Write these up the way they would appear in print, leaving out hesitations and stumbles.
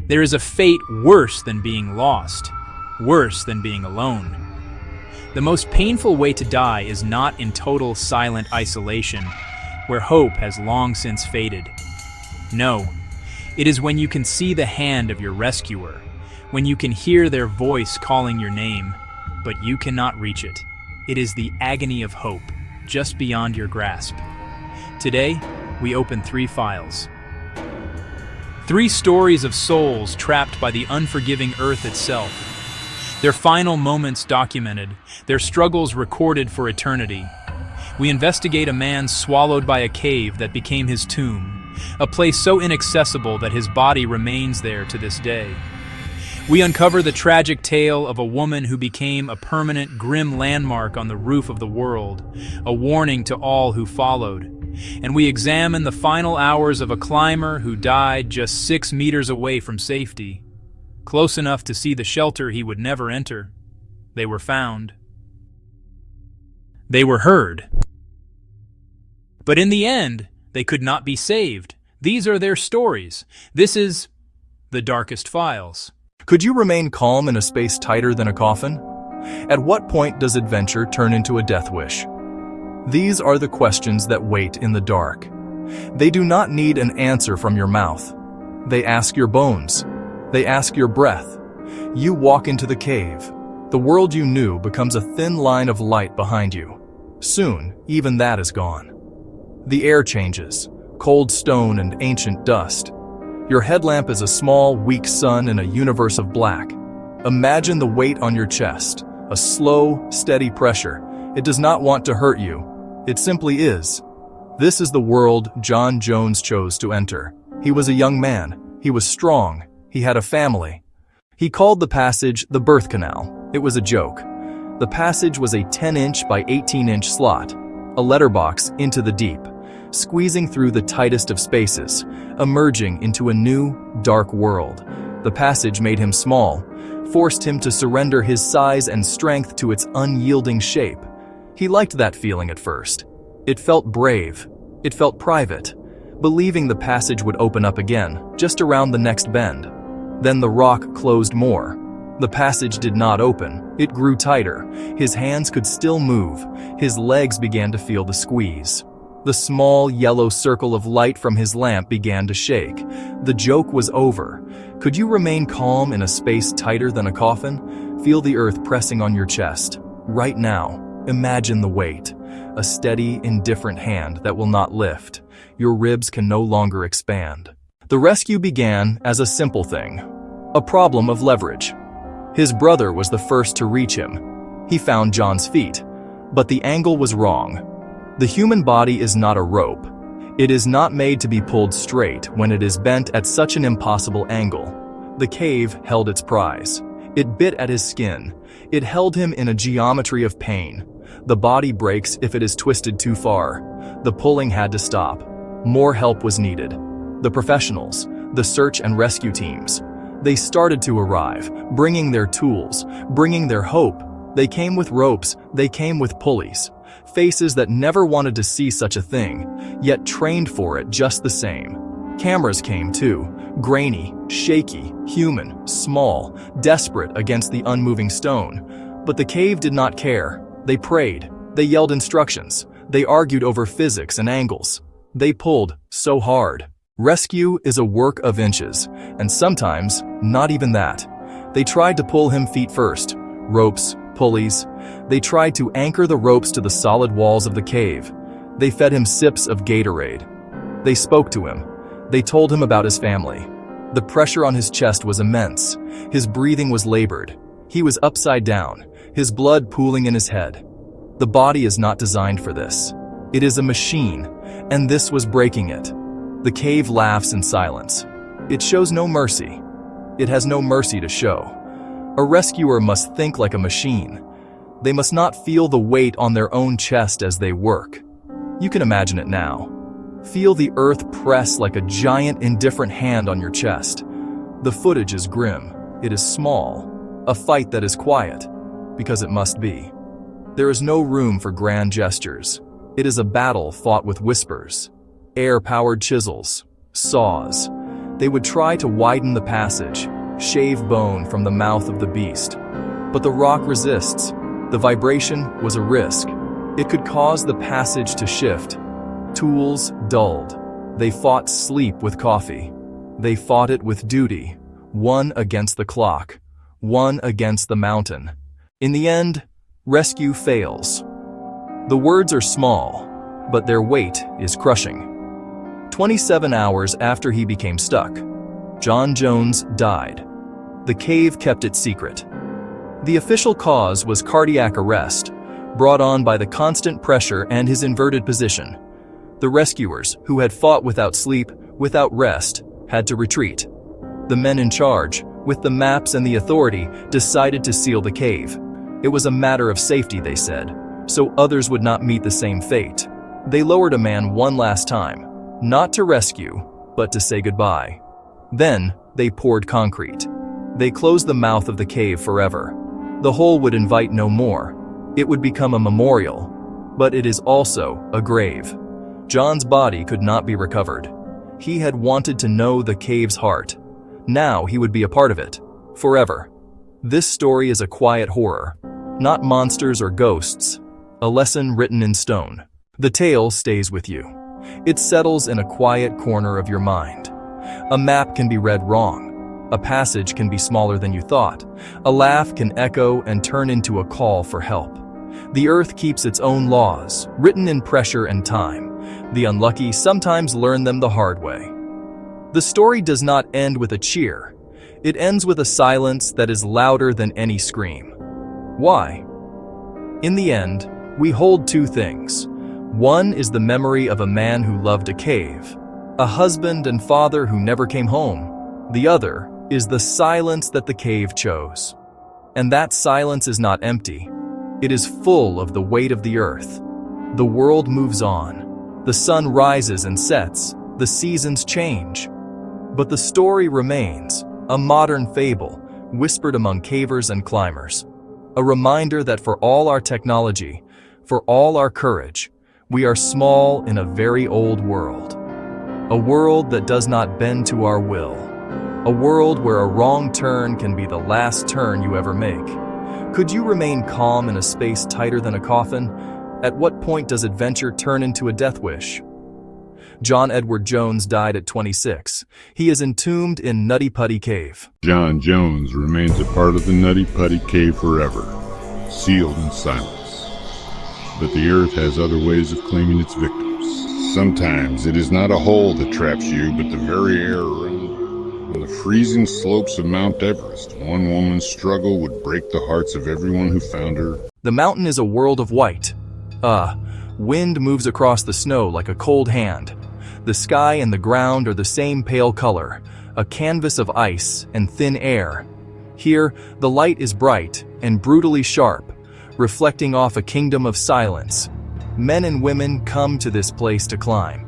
There is a fate worse than being lost, worse than being alone. The most painful way to die is not in total silent isolation, where hope has long since faded. No, it is when you can see the hand of your rescuer, when you can hear their voice calling your name, but you cannot reach it. It is the agony of hope, just beyond your grasp. Today, we open 3 files. 3 stories of souls trapped by the unforgiving earth itself. Their final moments documented, their struggles recorded for eternity. We investigate a man swallowed by a cave that became his tomb, a place so inaccessible that his body remains there to this day. We uncover the tragic tale of a woman who became a permanent, grim landmark on the roof of the world, a warning to all who followed. And we examine the final hours of a climber who died just 6 meters away from safety, close enough to see the shelter he would never enter. They were found. They were heard. But in the end, they could not be saved. These are their stories. This is the darkest files. Could you remain calm in a space tighter than a coffin? At what point does adventure turn into a death wish? These are the questions that wait in the dark. They do not need an answer from your mouth. They ask your bones. They ask your breath. You walk into the cave. The world you knew becomes a thin line of light behind you. Soon, even that is gone. The air changes, cold stone and ancient dust. Your headlamp is a small, weak sun in a universe of black. Imagine the weight on your chest, a slow, steady pressure. It does not want to hurt you. It simply is. This is the world John Jones chose to enter. He was a young man. He was strong. He had a family. He called the passage the birth canal. It was a joke. The passage was a 10-inch by 18-inch slot, a letterbox into the deep, squeezing through the tightest of spaces, emerging into a new, dark world. The passage made him small, forced him to surrender his size and strength to its unyielding shape. He liked that feeling at first. It felt brave. It felt private, believing the passage would open up again, just around the next bend. Then the rock closed more. The passage did not open. It grew tighter. His hands could still move. His legs began to feel the squeeze. The small yellow circle of light from his lamp began to shake. The joke was over. Could you remain calm in a space tighter than a coffin? Feel the earth pressing on your chest. Right now, imagine the weight. A steady, indifferent hand that will not lift. Your ribs can no longer expand. The rescue began as a simple thing. A problem of leverage. His brother was the first to reach him. He found John's feet, but the angle was wrong. The human body is not a rope. It is not made to be pulled straight when it is bent at such an impossible angle. The cave held its prize. It bit at his skin. It held him in a geometry of pain. The body breaks if it is twisted too far. The pulling had to stop. More help was needed. The professionals, the search and rescue teams, they started to arrive, bringing their tools, bringing their hope. They came with ropes, they came with pulleys. Faces that never wanted to see such a thing, yet trained for it just the same. Cameras came too, grainy, shaky, human, small, desperate against the unmoving stone. But the cave did not care. They prayed, they yelled instructions, they argued over physics and angles. They pulled so hard. Rescue is a work of inches, and sometimes not even that. They tried to pull him feet first, ropes, pulleys. They tried to anchor the ropes to the solid walls of the cave. They fed him sips of Gatorade. They spoke to him. They told him about his family. The pressure on his chest was immense. His breathing was labored. He was upside down, his blood pooling in his head. The body is not designed for this. It is a machine, and this was breaking it. The cave laughs in silence. It shows no mercy. It has no mercy to show. A rescuer must think like a machine. They must not feel the weight on their own chest as they work. You can imagine it now. Feel the earth press like a giant, indifferent hand on your chest. The footage is grim. It is small. A fight that is quiet, because it must be. There is no room for grand gestures. It is a battle fought with whispers. Air-powered chisels, saws. They would try to widen the passage, shave bone from the mouth of the beast. But the rock resists. The vibration was a risk. It could cause the passage to shift. Tools dulled. They fought sleep with coffee. They fought it with duty, one against the clock, one against the mountain. In the end, rescue fails. The words are small, but their weight is crushing. 27 hours after he became stuck, John Jones died. The cave kept it secret. The official cause was cardiac arrest, brought on by the constant pressure and his inverted position. The rescuers, who had fought without sleep, without rest, had to retreat. The men in charge, with the maps and the authority, decided to seal the cave. It was a matter of safety, they said, so others would not meet the same fate. They lowered a man one last time, not to rescue, but to say goodbye. Then, they poured concrete. They closed the mouth of the cave forever. The hole would invite no more. It would become a memorial, but it is also a grave. John's body could not be recovered. He had wanted to know the cave's heart. Now he would be a part of it, forever. This story is a quiet horror, not monsters or ghosts, a lesson written in stone. The tale stays with you. It settles in a quiet corner of your mind. A map can be read wrong. A passage can be smaller than you thought. A laugh can echo and turn into a call for help. The earth keeps its own laws, written in pressure and time. The unlucky sometimes learn them the hard way. The story does not end with a cheer. It ends with a silence that is louder than any scream. Why? In the end, we hold two things. One is the memory of a man who loved a cave, a husband and father who never came home. The other is the silence that the cave chose. And that silence is not empty. It is full of the weight of the earth. The world moves on. The sun rises and sets. The seasons change. But the story remains, a modern fable, whispered among cavers and climbers. A reminder that for all our technology, for all our courage, we are small in a very old world. A world that does not bend to our will. A world where a wrong turn can be the last turn you ever make. Could you remain calm in a space tighter than a coffin? At what point does adventure turn into a death wish? John Edward Jones died at 26. He is entombed in Nutty Putty Cave. John Jones remains a part of the Nutty Putty Cave forever, sealed in silence. But the earth has other ways of claiming its victims. Sometimes it is not a hole that traps you, but the very air around it. On the freezing slopes of Mount Everest, one woman's struggle would break the hearts of everyone who found her. The mountain is a world of white. Wind moves across the snow like a cold hand. The sky and the ground are the same pale color, a canvas of ice and thin air. Here, the light is bright and brutally sharp, reflecting off a kingdom of silence. Men and women come to this place to climb.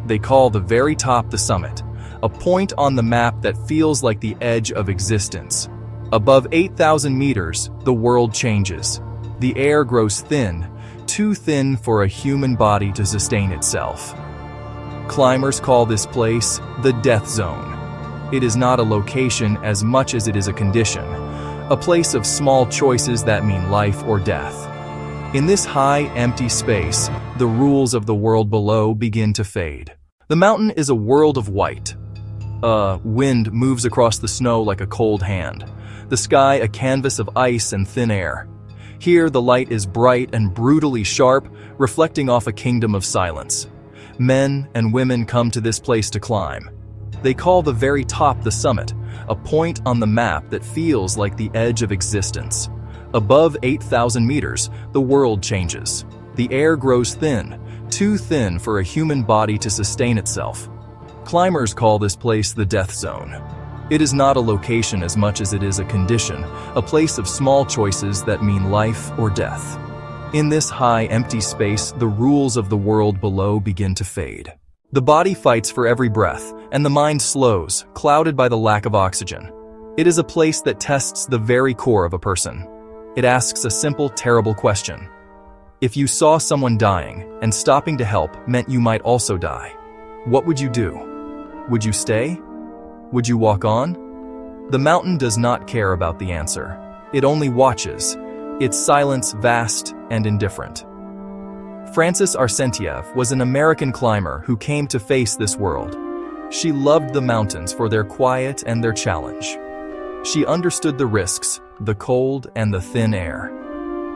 They call the very top the summit, a point on the map that feels like the edge of existence. Above 8,000 meters, the world changes. The air grows thin, too thin for a human body to sustain itself. Climbers call this place the death zone. It is not a location as much as it is a condition, a place of small choices that mean life or death. In this high, empty space, the rules of the world below begin to fade. The mountain is a world of white. Wind moves across the snow like a cold hand. The sky a canvas of ice and thin air. Here, the light is bright and brutally sharp, reflecting off a kingdom of silence. Men and women come to this place to climb. They call the very top the summit, a point on the map that feels like the edge of existence. Above 8,000 meters, the world changes. The air grows thin, too thin for a human body to sustain itself. Climbers call this place the death zone. It is not a location as much as it is a condition, a place of small choices that mean life or death. In this high, empty space, the rules of the world below begin to fade. The body fights for every breath, and the mind slows, clouded by the lack of oxygen. It is a place that tests the very core of a person. It asks a simple, terrible question. If you saw someone dying, and stopping to help meant you might also die, what would you do? Would you stay? Would you walk on? The mountain does not care about the answer. It only watches, its silence vast and indifferent. Francys Arsentiev was an American climber who came to face this world. She loved the mountains for their quiet and their challenge. She understood the risks, the cold and the thin air.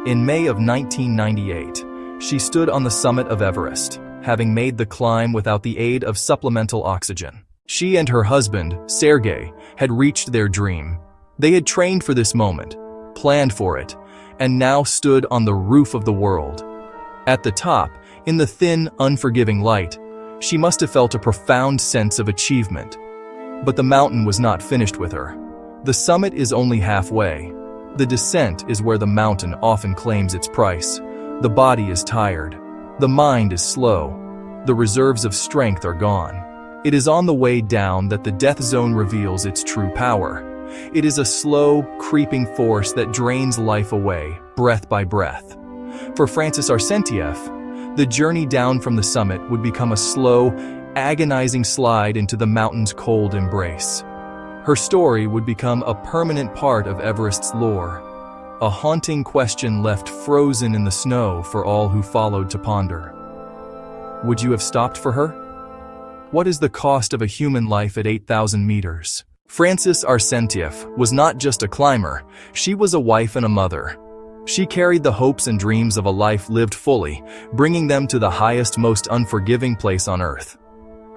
In May of 1998, she stood on the summit of Everest, having made the climb without the aid of supplemental oxygen. She and her husband, Sergei, had reached their dream. They had trained for this moment, planned for it, and now stood on the roof of the world. At the top, in the thin, unforgiving light, she must have felt a profound sense of achievement. But the mountain was not finished with her. The summit is only halfway. The descent is where the mountain often claims its price. The body is tired. The mind is slow. The reserves of strength are gone. It is on the way down that the death zone reveals its true power. It is a slow, creeping force that drains life away, breath by breath. For Francys Arsentiev, the journey down from the summit would become a slow, agonizing slide into the mountain's cold embrace. Her story would become a permanent part of Everest's lore, a haunting question left frozen in the snow for all who followed to ponder. Would you have stopped for her? What is the cost of a human life at 8,000 meters? Francys Arsentiev was not just a climber, she was a wife and a mother. She carried the hopes and dreams of a life lived fully, bringing them to the highest, most unforgiving place on earth.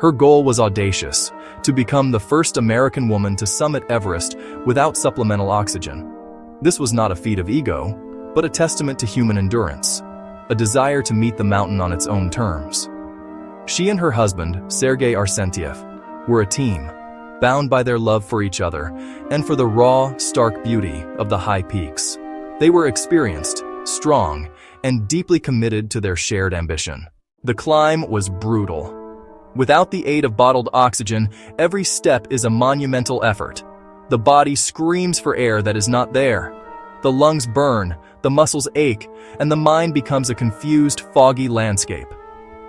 Her goal was audacious, to become the first American woman to summit Everest without supplemental oxygen. This was not a feat of ego, but a testament to human endurance, a desire to meet the mountain on its own terms. She and her husband, Sergei Arsentiev, were a team, bound by their love for each other and for the raw, stark beauty of the high peaks. They were experienced, strong, and deeply committed to their shared ambition. The climb was brutal. Without the aid of bottled oxygen, every step is a monumental effort. The body screams for air that is not there. The lungs burn, the muscles ache, and the mind becomes a confused, foggy landscape.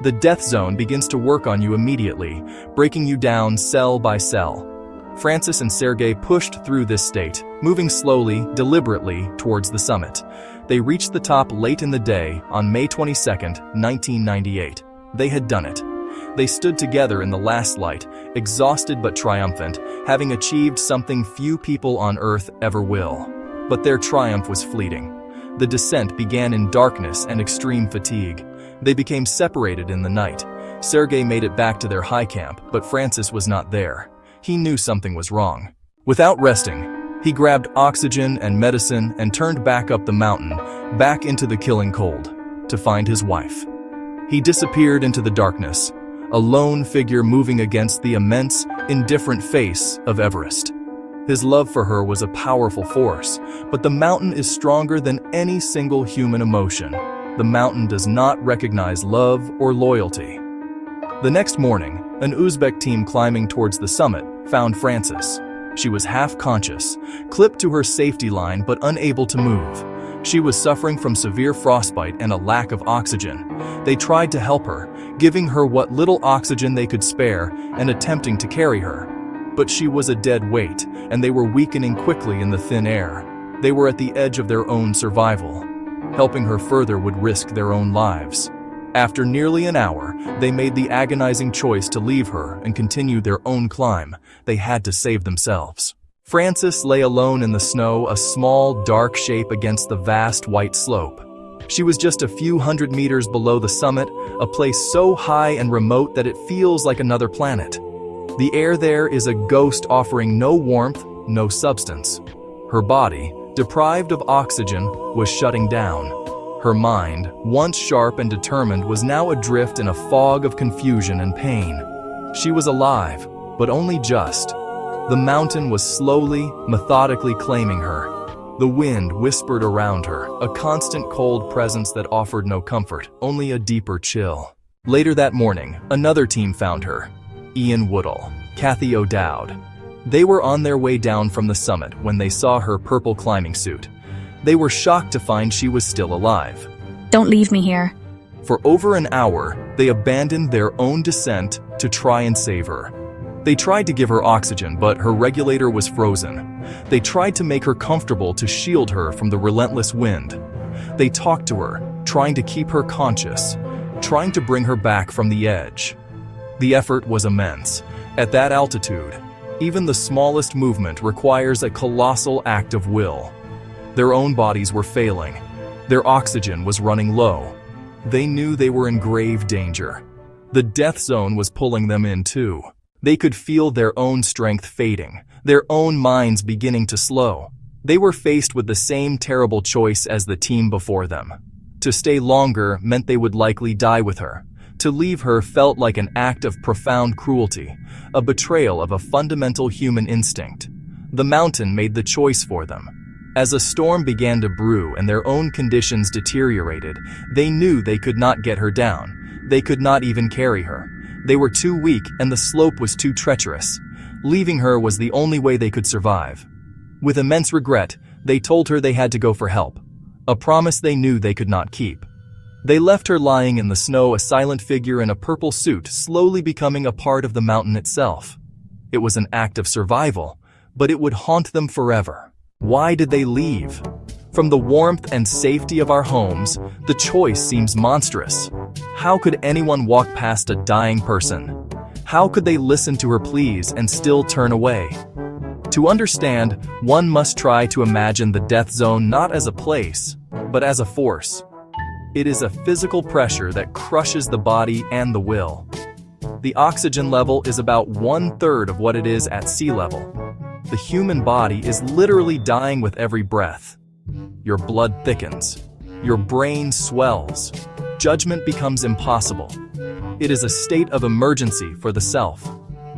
The death zone begins to work on you immediately, breaking you down cell by cell. Francys and Sergei pushed through this state, moving slowly, deliberately towards the summit. They reached the top late in the day on May 22, 1998. They had done it. They stood together in the last light, exhausted but triumphant, having achieved something few people on Earth ever will. But their triumph was fleeting. The descent began in darkness and extreme fatigue. They became separated in the night. Sergei made it back to their high camp, but Francys was not there. He knew something was wrong. Without resting, he grabbed oxygen and medicine and turned back up the mountain, back into the killing cold, to find his wife. He disappeared into the darkness, a lone figure moving against the immense, indifferent face of Everest. His love for her was a powerful force, but the mountain is stronger than any single human emotion. The mountain does not recognize love or loyalty. The next morning, an Uzbek team climbing towards the summit found Francys. She was half-conscious, clipped to her safety line but unable to move. She was suffering from severe frostbite and a lack of oxygen. They tried to help her, giving her what little oxygen they could spare and attempting to carry her. But she was a dead weight, and they were weakening quickly in the thin air. They were at the edge of their own survival. Helping her further would risk their own lives. After nearly an hour, they made the agonizing choice to leave her and continue their own climb. They had to save themselves. Francys lay alone in the snow, a small, dark shape against the vast white slope. She was just a few hundred meters below the summit, a place so high and remote that it feels like another planet. The air there is a ghost offering no warmth, no substance. Her body, deprived of oxygen, was shutting down. Her mind, once sharp and determined, was now adrift in a fog of confusion and pain. She was alive, but only just. The mountain was slowly, methodically claiming her. The wind whispered around her, a constant cold presence that offered no comfort, only a deeper chill. Later that morning, another team found her. Ian Woodall, Kathy O'Dowd. They were on their way down from the summit when they saw her purple climbing suit. They were shocked to find she was still alive. Don't leave me here. For over an hour, they abandoned their own descent to try and save her. They tried to give her oxygen, but her regulator was frozen. They tried to make her comfortable to shield her from the relentless wind. They talked to her, trying to keep her conscious, trying to bring her back from the edge. The effort was immense. At that altitude, even the smallest movement requires a colossal act of will. Their own bodies were failing. Their oxygen was running low. They knew they were in grave danger. The death zone was pulling them in too. They could feel their own strength fading, their own minds beginning to slow. They were faced with the same terrible choice as the team before them. To stay longer meant they would likely die with her. To leave her felt like an act of profound cruelty, a betrayal of a fundamental human instinct. The mountain made the choice for them. As a storm began to brew and their own conditions deteriorated, they knew they could not get her down. They could not even carry her. They were too weak and the slope was too treacherous. Leaving her was the only way they could survive. With immense regret, they told her they had to go for help, a promise they knew they could not keep. They left her lying in the snow, a silent figure in a purple suit, slowly becoming a part of the mountain itself. It was an act of survival, but it would haunt them forever. Why did they leave? From the warmth and safety of our homes, the choice seems monstrous. How could anyone walk past a dying person? How could they listen to her pleas and still turn away? To understand, one must try to imagine the death zone not as a place, but as a force. It is a physical pressure that crushes the body and the will. The oxygen level is about 1/3 of what it is at sea level. The human body is literally dying with every breath. Your blood thickens. Your brain swells. Judgment becomes impossible. It is a state of emergency for the self.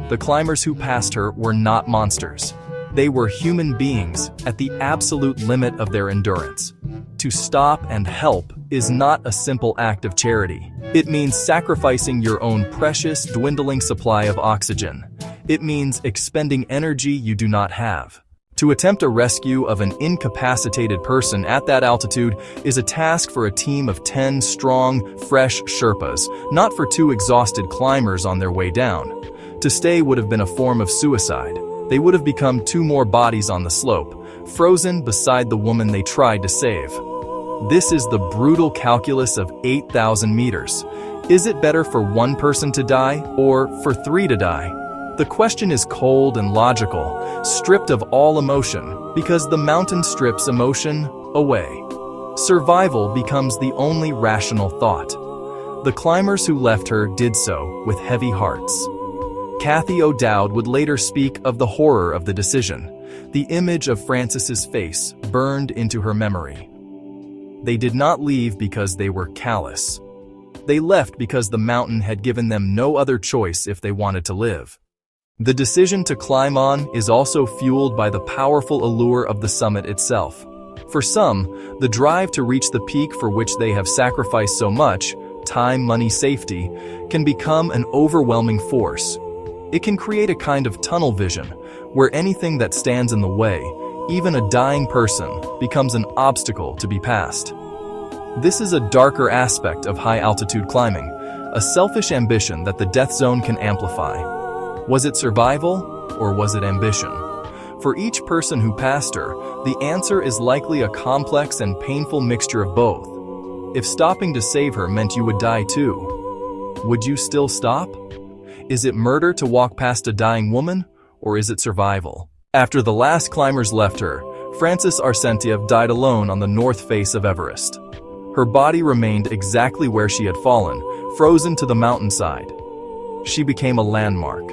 The climbers who passed her were not monsters. They were human beings at the absolute limit of their endurance. To stop and help is not a simple act of charity. It means sacrificing your own precious, dwindling supply of oxygen. It means expending energy you do not have. To attempt a rescue of an incapacitated person at that altitude is a task for a team of 10 strong, fresh Sherpas, not for 2 exhausted climbers on their way down. To stay would have been a form of suicide. They would have become 2 more bodies on the slope, frozen beside the woman they tried to save. This is the brutal calculus of 8,000 meters. Is it better for 1 person to die or for 3 to die? The question is cold and logical, stripped of all emotion, because the mountain strips emotion away. Survival becomes the only rational thought. The climbers who left her did so with heavy hearts. Kathy O'Dowd would later speak of the horror of the decision. The image of Francys's face burned into her memory. They did not leave because they were callous. They left because the mountain had given them no other choice if they wanted to live. The decision to climb on is also fueled by the powerful allure of the summit itself. For some, the drive to reach the peak for which they have sacrificed so much, time, money, safety, can become an overwhelming force. It can create a kind of tunnel vision, where anything that stands in the way, even a dying person, becomes an obstacle to be passed. This is a darker aspect of high-altitude climbing, a selfish ambition that the death zone can amplify. Was it survival, or was it ambition? For each person who passed her, the answer is likely a complex and painful mixture of both. If stopping to save her meant you would die too, would you still stop? Is it murder to walk past a dying woman, or is it survival? After the last climbers left her, Francys Arsentiev died alone on the north face of Everest. Her body remained exactly where she had fallen, frozen to the mountainside. She became a landmark.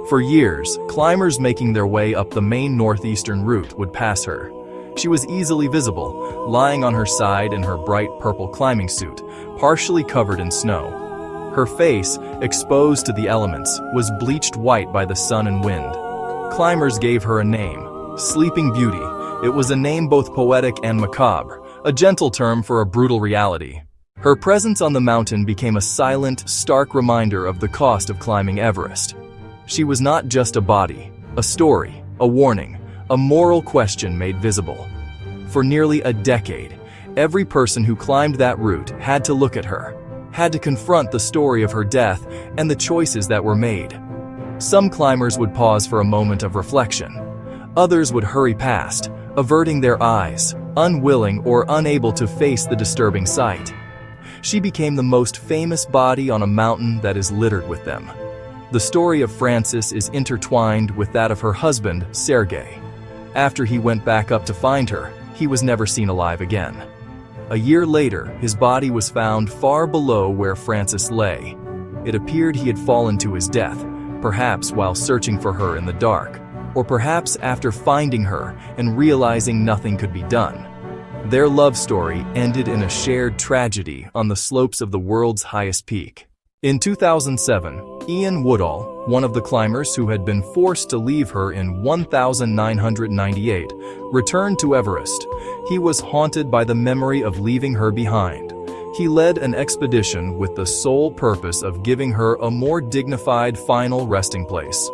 For years, climbers making their way up the main northeastern route would pass her. She was easily visible, lying on her side in her bright purple climbing suit, partially covered in snow. Her face, exposed to the elements, was bleached white by the sun and wind. Climbers gave her a name, Sleeping Beauty. It was a name both poetic and macabre, a gentle term for a brutal reality. Her presence on the mountain became a silent, stark reminder of the cost of climbing Everest. She was not just a body, a story, a warning, a moral question made visible. For nearly a decade, every person who climbed that route had to look at her, had to confront the story of her death and the choices that were made. Some climbers would pause for a moment of reflection. Others would hurry past, averting their eyes, unwilling or unable to face the disturbing sight. She became the most famous body on a mountain that is littered with them. The story of Francys is intertwined with that of her husband, Sergei. After he went back up to find her, he was never seen alive again. A year later, his body was found far below where Francys lay. It appeared he had fallen to his death, perhaps while searching for her in the dark, or perhaps after finding her and realizing nothing could be done. Their love story ended in a shared tragedy on the slopes of the world's highest peak. In 2007, Ian Woodall, one of the climbers who had been forced to leave her in 1998, returned to Everest. He was haunted by the memory of leaving her behind. He led an expedition with the sole purpose of giving her a more dignified final resting place.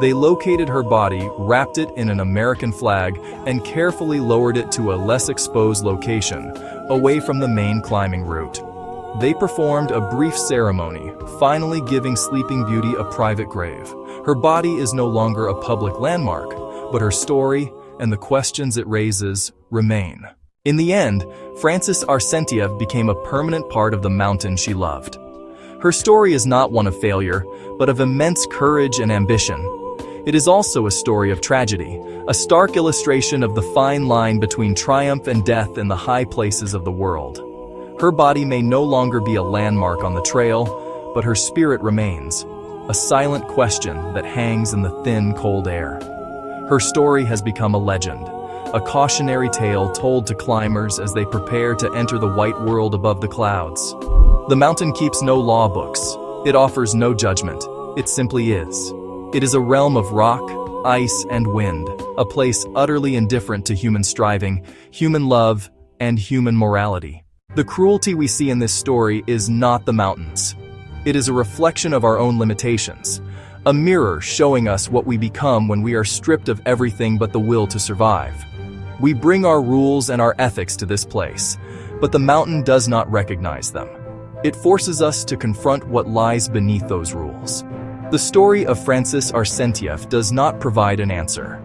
They located her body, wrapped it in an American flag, and carefully lowered it to a less exposed location, away from the main climbing route. They performed a brief ceremony, finally giving Sleeping Beauty a private grave. Her body is no longer a public landmark, but her story and the questions it raises remain. In the end, Francys Arsentiev became a permanent part of the mountain she loved. Her story is not one of failure, but of immense courage and ambition. It is also a story of tragedy, a stark illustration of the fine line between triumph and death in the high places of the world. Her body may no longer be a landmark on the trail, but her spirit remains, a silent question that hangs in the thin, cold air. Her story has become a legend, a cautionary tale told to climbers as they prepare to enter the white world above the clouds. The mountain keeps no law books. It offers no judgment. It simply is. It is a realm of rock, ice, and wind, a place utterly indifferent to human striving, human love, and human morality. The cruelty we see in this story is not the mountains. It is a reflection of our own limitations, a mirror showing us what we become when we are stripped of everything but the will to survive. We bring our rules and our ethics to this place, but the mountain does not recognize them. It forces us to confront what lies beneath those rules. The story of Francys Arsentiev does not provide an answer.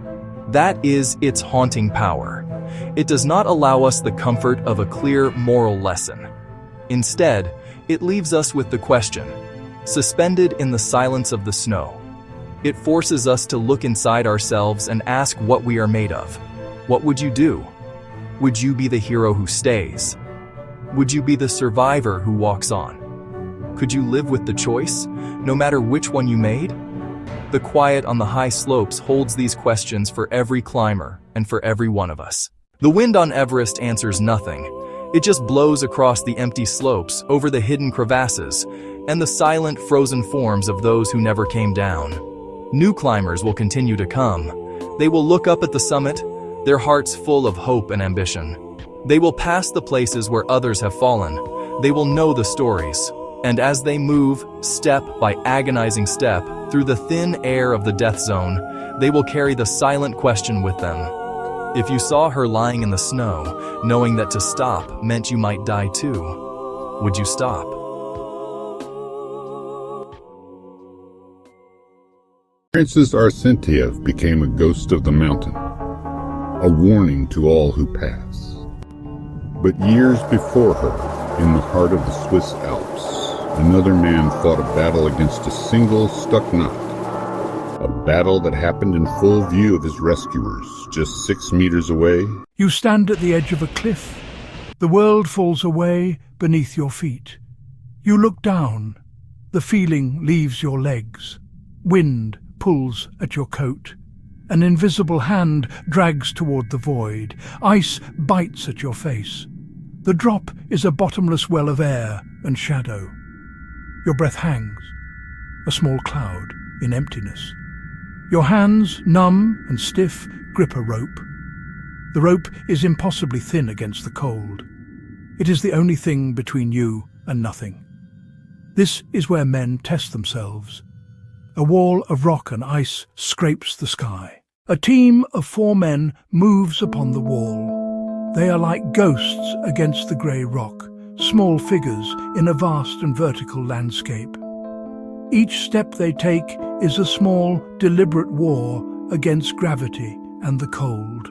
That is its haunting power. It does not allow us the comfort of a clear moral lesson. Instead, it leaves us with the question, suspended in the silence of the snow. It forces us to look inside ourselves and ask what we are made of. What would you do? Would you be the hero who stays? Would you be the survivor who walks on? Could you live with the choice, no matter which one you made? The quiet on the high slopes holds these questions for every climber and for every one of us. The wind on Everest answers nothing. It just blows across the empty slopes, over the hidden crevasses, and the silent, frozen forms of those who never came down. New climbers will continue to come. They will look up at the summit, their hearts full of hope and ambition. They will pass the places where others have fallen. They will know the stories. And as they move, step by agonizing step, through the thin air of the death zone, they will carry the silent question with them. If you saw her lying in the snow, knowing that to stop meant you might die too, would you stop? Francys Arsentiev became a ghost of the mountain, a warning to all who pass. But years before her, in the heart of the Swiss Alps, another man fought a battle against a single stuck knot. A battle that happened in full view of his rescuers, just 6 meters away. You stand at the edge of a cliff. The world falls away beneath your feet. You look down. The feeling leaves your legs. Wind pulls at your coat. An invisible hand drags toward the void. Ice bites at your face. The drop is a bottomless well of air and shadow. Your breath hangs, a small cloud in emptiness. Your hands, numb and stiff, grip a rope. The rope is impossibly thin against the cold. It is the only thing between you and nothing. This is where men test themselves. A wall of rock and ice scrapes the sky. A team of 4 men moves upon the wall. They are like ghosts against the grey rock, small figures in a vast and vertical landscape. Each step they take is a small, deliberate war against gravity and the cold.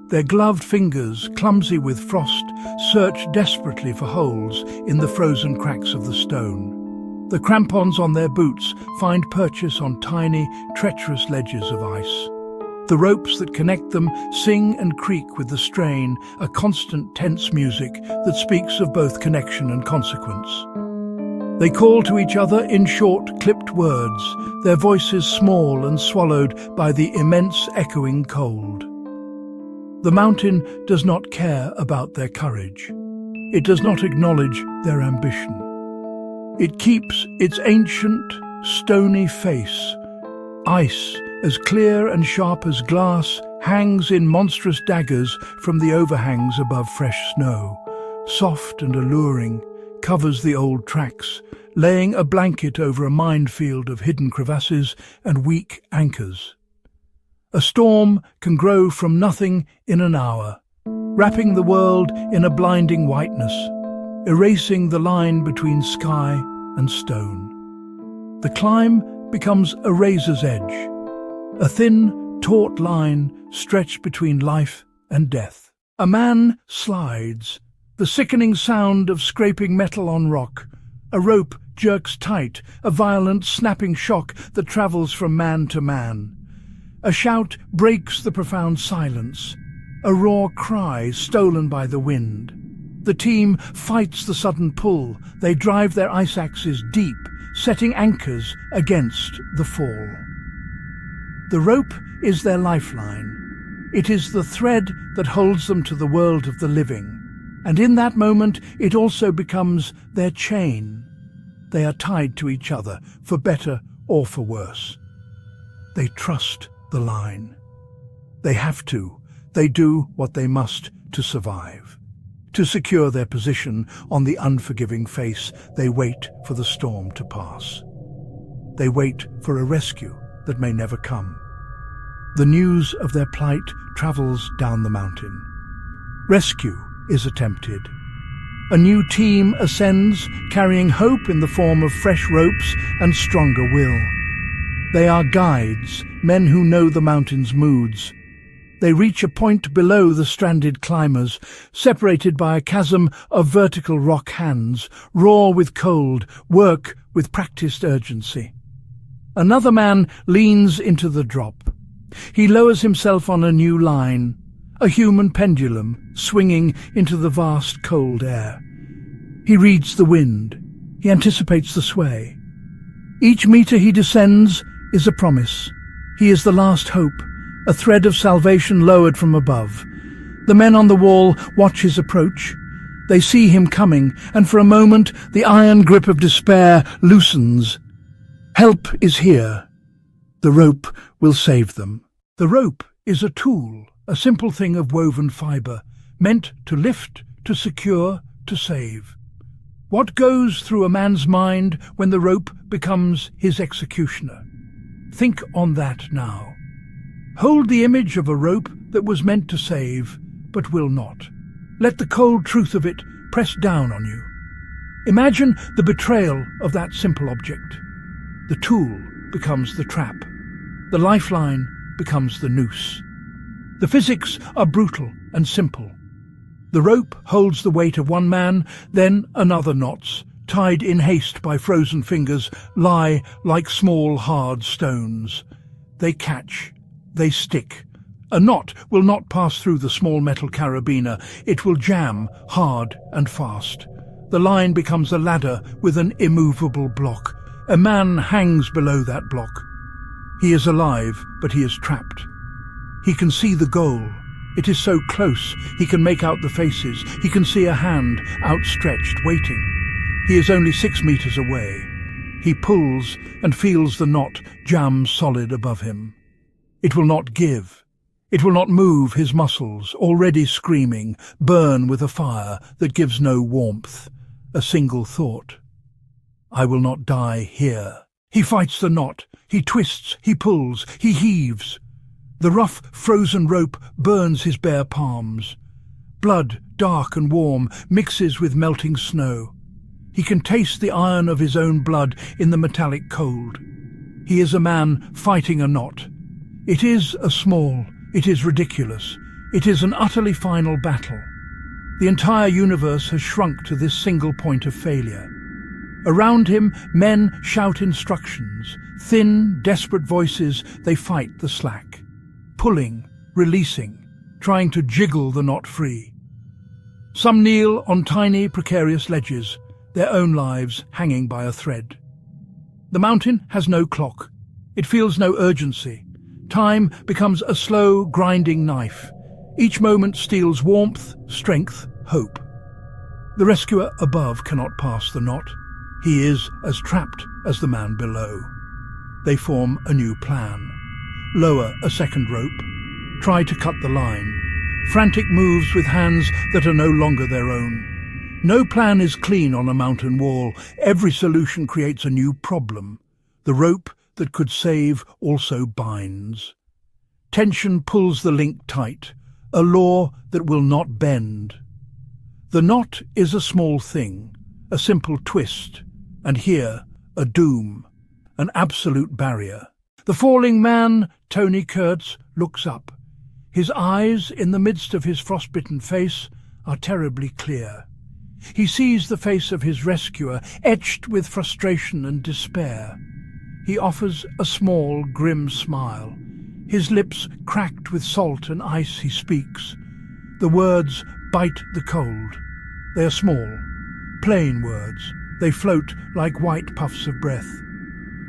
Their gloved fingers, clumsy with frost, search desperately for holes in the frozen cracks of the stone. The crampons on their boots find purchase on tiny, treacherous ledges of ice. The ropes that connect them sing and creak with the strain, a constant tense music that speaks of both connection and consequence. They call to each other in short, clipped words, their voices small and swallowed by the immense echoing cold. The mountain does not care about their courage. It does not acknowledge their ambition. It keeps its ancient, stony face. Ice, as clear and sharp as glass, hangs in monstrous daggers from the overhangs above fresh snow. Soft and alluring, covers the old tracks, laying a blanket over a minefield of hidden crevasses and weak anchors. A storm can grow from nothing in an hour, wrapping the world in a blinding whiteness, erasing the line between sky and stone. The climb becomes a razor's edge, a thin, taut line stretched between life and death. A man slides, the sickening sound of scraping metal on rock. A rope jerks tight, a violent snapping shock that travels from man to man. A shout breaks the profound silence, a raw cry stolen by the wind. The team fights the sudden pull. They drive their ice axes deep, setting anchors against the fall. The rope is their lifeline. It is the thread that holds them to the world of the living. And in that moment, it also becomes their chain. They are tied to each other, for better or for worse. They trust the line. They have to. They do what they must to survive. To secure their position on the unforgiving face, they wait for the storm to pass. They wait for a rescue that may never come. The news of their plight travels down the mountain. Rescue is attempted. A new team ascends, carrying hope in the form of fresh ropes and stronger will. They are guides, men who know the mountain's moods. They reach a point below the stranded climbers, separated by a chasm of vertical rock hands, raw with cold, work with practiced urgency. Another man leans into the drop. He lowers himself on a new line, a human pendulum swinging into the vast cold air. He reads the wind. He anticipates the sway. Each meter he descends is a promise. He is the last hope, a thread of salvation lowered from above. The men on the wall watch his approach. They see him coming, and for a moment the iron grip of despair loosens. Help is here. The rope will save them. The rope is a tool, a simple thing of woven fibre, meant to lift, to secure, to save. What goes through a man's mind when the rope becomes his executioner? Think on that now. Hold the image of a rope that was meant to save, but will not. Let the cold truth of it press down on you. Imagine the betrayal of that simple object. The tool becomes the trap. The lifeline becomes the noose. The physics are brutal and simple. The rope holds the weight of one man, then another knots, tied in haste by frozen fingers, lie like small hard stones. They catch. They stick. A knot will not pass through the small metal carabiner. It will jam hard and fast. The line becomes a ladder with an immovable block. A man hangs below that block. He is alive, but he is trapped. He can see the goal. It is so close, he can make out the faces. He can see a hand outstretched, waiting. He is only 6 meters away. He pulls and feels the knot jam solid above him. It will not give. It will not move his muscles, already screaming, burn with a fire that gives no warmth. A single thought. I will not die here. He fights the knot. He twists, he pulls, he heaves. The rough, frozen rope burns his bare palms. Blood, dark and warm, mixes with melting snow. He can taste the iron of his own blood in the metallic cold. He is a man fighting a knot. It is a small, it is ridiculous, it is an utterly final battle. The entire universe has shrunk to this single point of failure. Around him, men shout instructions. Thin, desperate voices, they fight the slack. Pulling, releasing, trying to jiggle the knot free. Some kneel on tiny, precarious ledges, their own lives hanging by a thread. The mountain has no clock. It feels no urgency. Time becomes a slow, grinding knife. Each moment steals warmth, strength, hope. The rescuer above cannot pass the knot. He is as trapped as the man below. They form a new plan. Lower a second rope. Try to cut the line. Frantic moves with hands that are no longer their own. No plan is clean on a mountain wall. Every solution creates a new problem. The rope that could save also binds. Tension pulls the link tight, a law that will not bend. The knot is a small thing, a simple twist, and here a doom, an absolute barrier. The falling man, Toni Kurz, looks up. His eyes, in the midst of his frostbitten face, are terribly clear. He sees the face of his rescuer, etched with frustration and despair. He offers a small, grim smile. His lips cracked with salt and ice, he speaks. The words bite the cold. They are small, plain words. They float like white puffs of breath.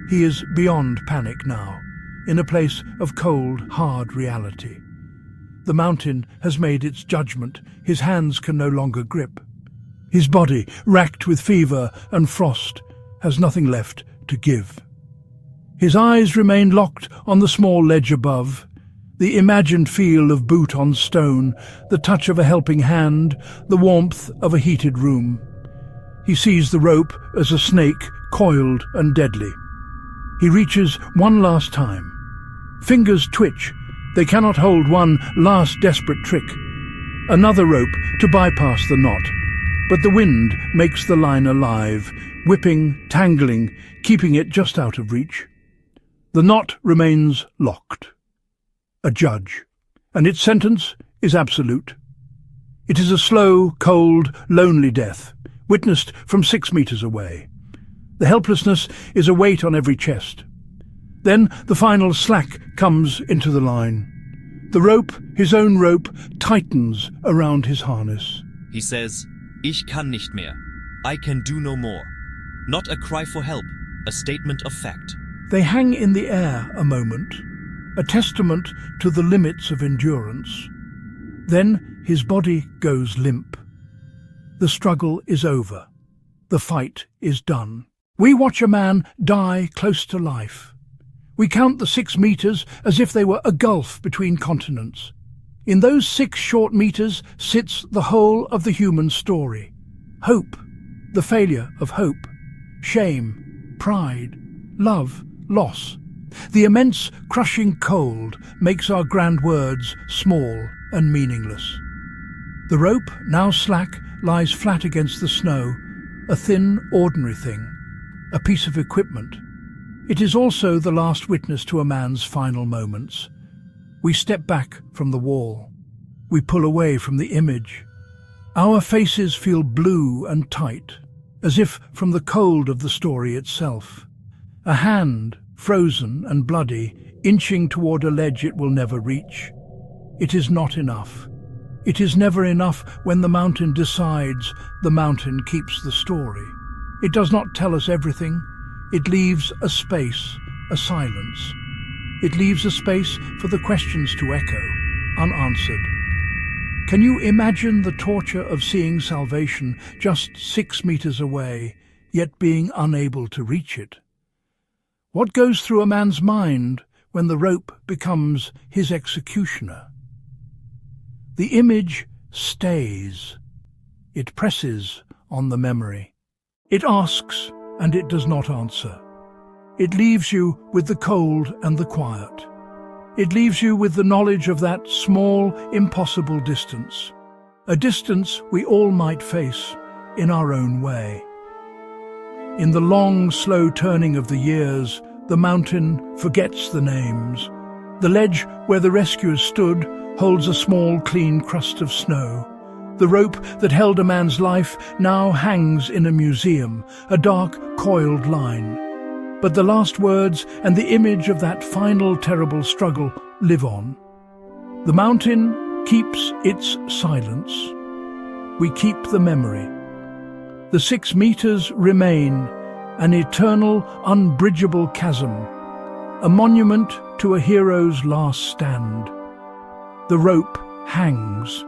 He is beyond panic now, in a place of cold, hard reality. The mountain has made its judgment. His hands can no longer grip. His body, racked with fever and frost, has nothing left to give. His eyes remain locked on the small ledge above, the imagined feel of boot on stone, the touch of a helping hand, the warmth of a heated room. He sees the rope as a snake, coiled and deadly. He reaches one last time. Fingers twitch. They cannot hold one last desperate trick. Another rope to bypass the knot. But the wind makes the line alive, whipping, tangling, keeping it just out of reach. The knot remains locked. A judge, and its sentence is absolute. It is a slow, cold, lonely death, witnessed from 6 meters away. The helplessness is a weight on every chest. Then the final slack comes into the line. The rope, his own rope, tightens around his harness. He says, "Ich kann nicht mehr. I can do no more." Not a cry for help, a statement of fact. They hang in the air a moment, a testament to the limits of endurance. Then his body goes limp. The struggle is over. The fight is done. We watch a man die close to life. We count the 6 meters as if they were a gulf between continents. In those 6 short meters sits the whole of the human story. Hope, the failure of hope, shame, pride, love, loss. The immense, crushing cold makes our grand words small and meaningless. The rope, now slack, lies flat against the snow, a thin, ordinary thing, a piece of equipment. It is also the last witness to a man's final moments. We step back from the wall. We pull away from the image. Our faces feel blue and tight, as if from the cold of the story itself. A hand, frozen and bloody, inching toward a ledge it will never reach. It is not enough. It is never enough when the mountain decides. The mountain keeps the story. It does not tell us everything. It leaves a space, a silence. It leaves a space for the questions to echo, unanswered. Can you imagine the torture of seeing salvation just 6 meters away, yet being unable to reach it? What goes through a man's mind when the rope becomes his executioner? The image stays. It presses on the memory. It asks, and it does not answer. It leaves you with the cold and the quiet. It leaves you with the knowledge of that small, impossible distance. A distance we all might face in our own way. In the long, slow turning of the years, the mountain forgets the names. The ledge where the rescuers stood holds a small, clean crust of snow. The rope that held a man's life now hangs in a museum, a dark, coiled line. But the last words and the image of that final terrible struggle live on. The mountain keeps its silence. We keep the memory. The 6 meters remain, an eternal, unbridgeable chasm, a monument to a hero's last stand. The rope hangs,